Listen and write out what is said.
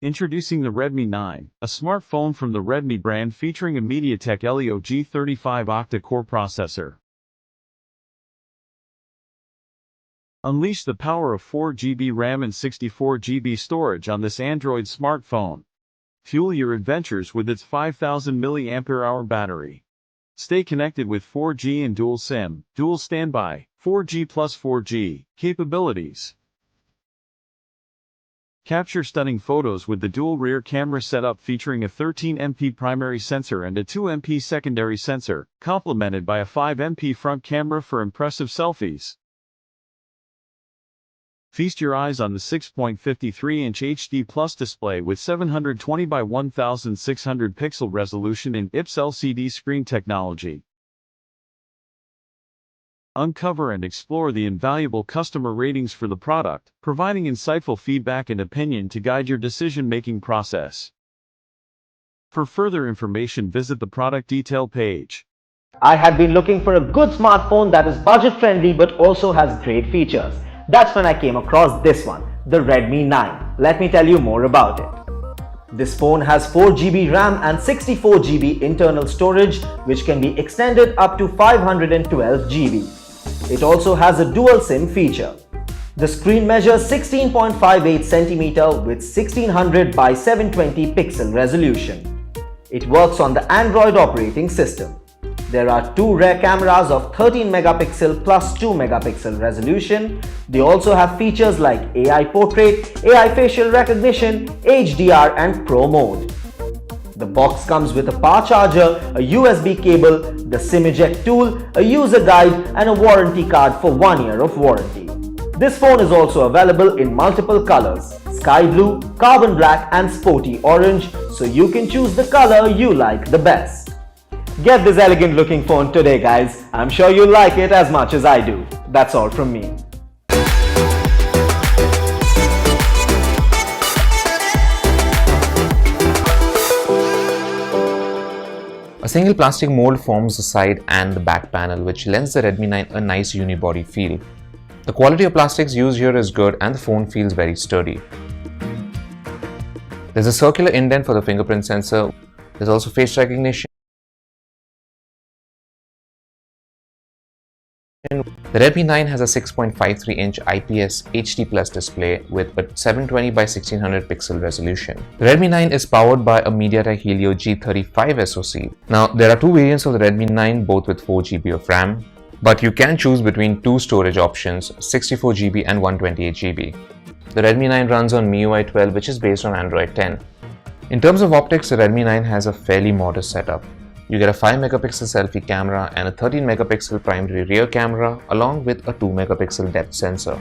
Introducing the Redmi 9, a smartphone from the Redmi brand featuring a MediaTek Helio G35 octa-core processor. Unleash the power of 4GB RAM and 64GB storage on this Android smartphone. Fuel your adventures with its 5000 mAh battery. Stay connected with 4G and dual SIM, dual standby, 4G plus 4G capabilities. Capture stunning photos with the dual rear camera setup featuring a 13MP primary sensor and a 2MP secondary sensor, complemented by a 5MP front camera for impressive selfies. Feast your eyes on the 6.53-inch HD Plus display with 720 by 1600 pixel resolution in IPS LCD screen technology. Uncover and explore the invaluable customer ratings for the product, providing insightful feedback and opinion to guide your decision-making process. For further information, visit the product detail page. I had been looking for a good smartphone that is budget-friendly but also has great features. That's when I came across this one, the Redmi 9. Let me tell you more about it. This phone has 4GB RAM and 64GB internal storage, which can be extended up to 512GB. It also has a dual SIM feature. The screen measures 16.58 cm with 1600 by 720 pixel resolution. It works on the Android operating system. There are two rear cameras of 13 megapixel plus 2 megapixel resolution. They also have features like AI portrait, AI facial recognition, HDR and Pro mode. The box comes with a power charger, a USB cable, the SIM eject tool, a user guide and a warranty card for 1 year of warranty. This phone is also available in multiple colors, sky blue, carbon black and sporty orange, so you can choose the color you like the best. Get this elegant looking phone today guys, I'm sure you'll like it as much as I do. That's all from me. A single plastic mold forms the side and the back panel, which lends the Redmi 9 a nice unibody feel. The quality of plastics used here is good and the phone feels very sturdy. There's a circular indent for the fingerprint sensor. There's also face recognition. The Redmi 9 has a 6.53-inch IPS HD Plus display with a 720 by 1600 pixel resolution. The Redmi 9 is powered by a MediaTek Helio G35 SoC. Now, there are two variants of the Redmi 9, both with 4GB of RAM, but you can choose between two storage options, 64GB and 128GB. The Redmi 9 runs on MIUI 12, which is based on Android 10. In terms of optics, the Redmi 9 has a fairly modest setup. You get a 5 megapixel selfie camera and a 13 megapixel primary rear camera along with a 2 megapixel depth sensor.